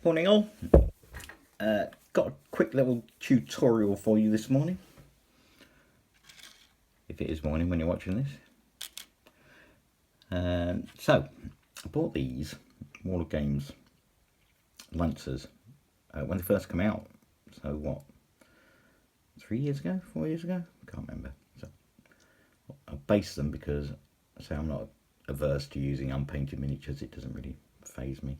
Morning all. Got a quick little tutorial for you this morning. If it is morning when you're watching this. So, I bought these wargames lancers when they first come out. So what, 3 years ago, 4 years ago? I can't remember. So I based them because I say I'm not averse to using unpainted miniatures. It doesn't really faze me.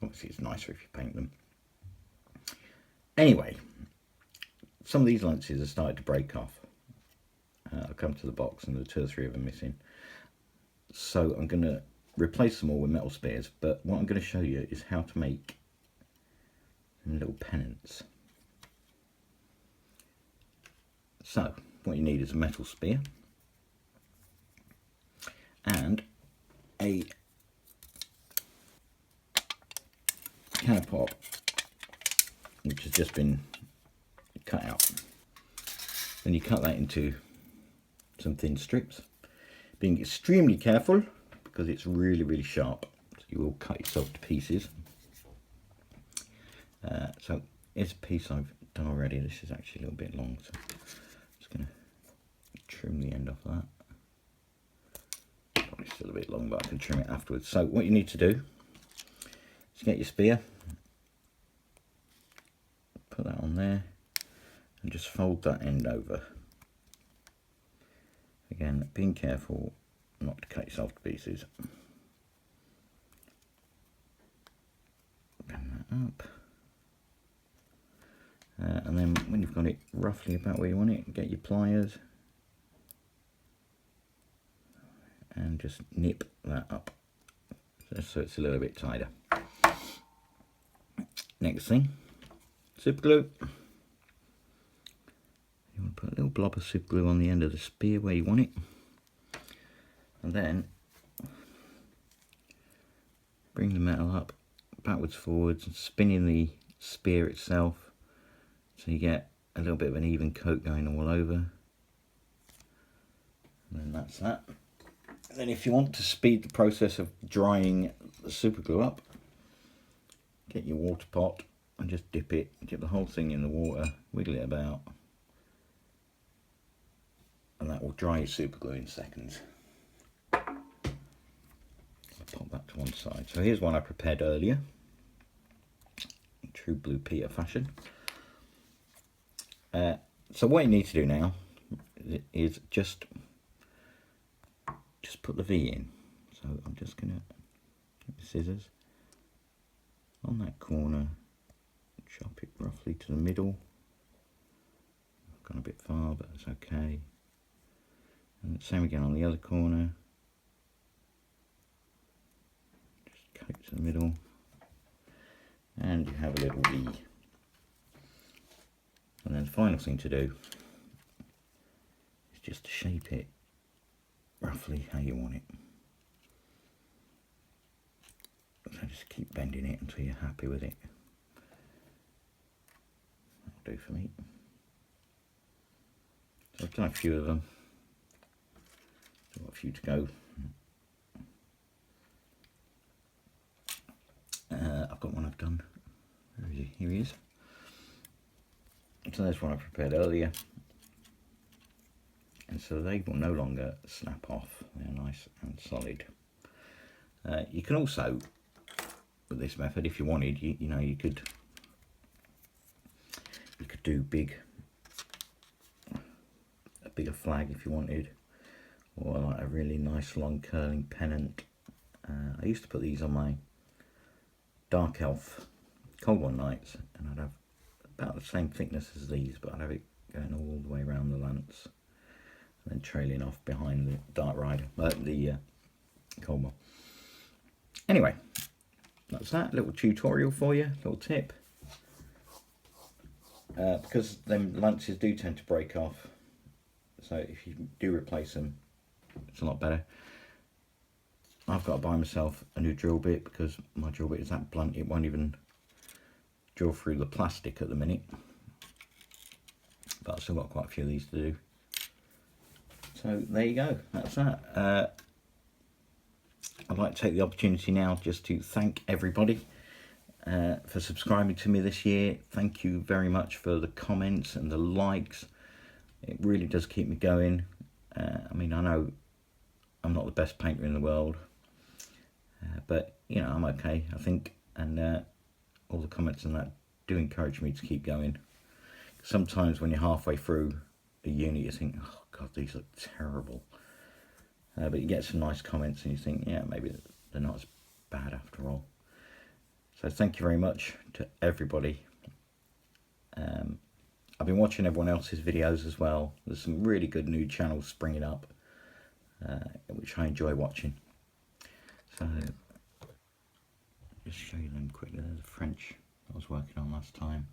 Obviously it's nicer if you paint them. Anyway, some of these lances have started to break off. I'll come to the box and there are 2 or 3 of them missing. So I'm going to replace them all with metal spears, but what I'm going to show you is how to make little pennants. So what you need is a metal spear and a can of pop which has just been cut out. Then you cut that into some thin strips, being extremely careful because it's really sharp, so you will cut yourself to pieces. So here's a piece I've done already. This is actually a little bit long, so I'm just going to trim the end off that. Probably still a bit long, but I can trim it afterwards. So what you need to do is get your spear, put that on there, and just fold that end over. Again, being careful not to cut yourself to pieces. Bend that up. And then when you've got it roughly about where you want it, get your pliers and just nip that up just so it's a little bit tighter. Next thing, super glue. You want to put a little blob of super glue on the end of the spear where you want it, and then bring the metal up backwards, forwards, and spinning the spear itself so you get a little bit of an even coat going all over. And then that's that. And then if you want to speed the process of drying the super glue up, get your water pot and just dip the whole thing in the water, wiggle it about, and that will dry your super glue in seconds. I'll pop that to one side. So here's one I prepared earlier, in true Blue Peter fashion. So what you need to do now is just put the V in. So I'm just going to get the scissors on that corner, chop it roughly to the middle. I've gone a bit far, but that's okay. And the same again on the other corner. Just cut it to the middle. And you have a little V. And then the final thing to do is just to shape it roughly how you want it. So just keep bending it until you're happy with it. That'll do for me. So I've done a few of them. I've got a few to go. I've got one I've done. Where is he? Here he is. So there's one I prepared earlier. And so they will no longer snap off. They're nice and solid. You can also, with this method, if you wanted, you could do a bigger flag if you wanted, or like a really nice long curling pennant. I used to put these on my Dark Elf Cold One nights, and I'd have about the same thickness as these, but I'd have it going all the way around the lance and then trailing off behind the Dark Rider, the Cold One. Anyway, that's that little tutorial for you, little tip. Because them lances do tend to break off, so if you do replace them, it's a lot better. I've got to buy myself a new drill bit because my drill bit is that blunt it won't even drill through the plastic at the minute, but I've still got quite a few of these to do. So there you go, that's that. I'd like to take the opportunity now just to thank everybody for subscribing to me this year. Thank you very much for the comments and the likes. It really does keep me going. I mean, I know I'm not the best painter in the world, but you know, I'm okay, I think, and all the comments and that do encourage me to keep going. Sometimes when you're halfway through a unit, you think, oh god, these look terrible, but you get some nice comments and you think, yeah, maybe they're not as bad after all. So thank you very much to everybody. I've been watching everyone else's videos as well. There's some really good new channels springing up, which I enjoy watching. So just show you them quickly. There's the French I was working on last time.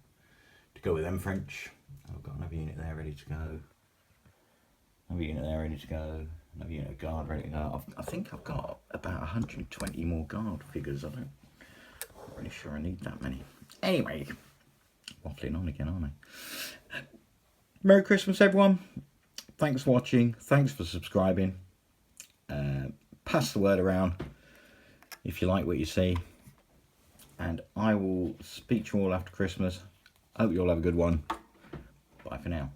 To go with them French, I've got another unit there ready to go. Another unit there ready to go. Another unit of guard ready to go. I think I've got about 120 more guard figures. I'm not really sure I need that many. Anyway, waffling on again, aren't I? Merry Christmas, everyone. Thanks for watching. Thanks for subscribing. Pass the word around if you like what you see. And I will speak to you all after Christmas. Hope you all have a good one. Bye for now.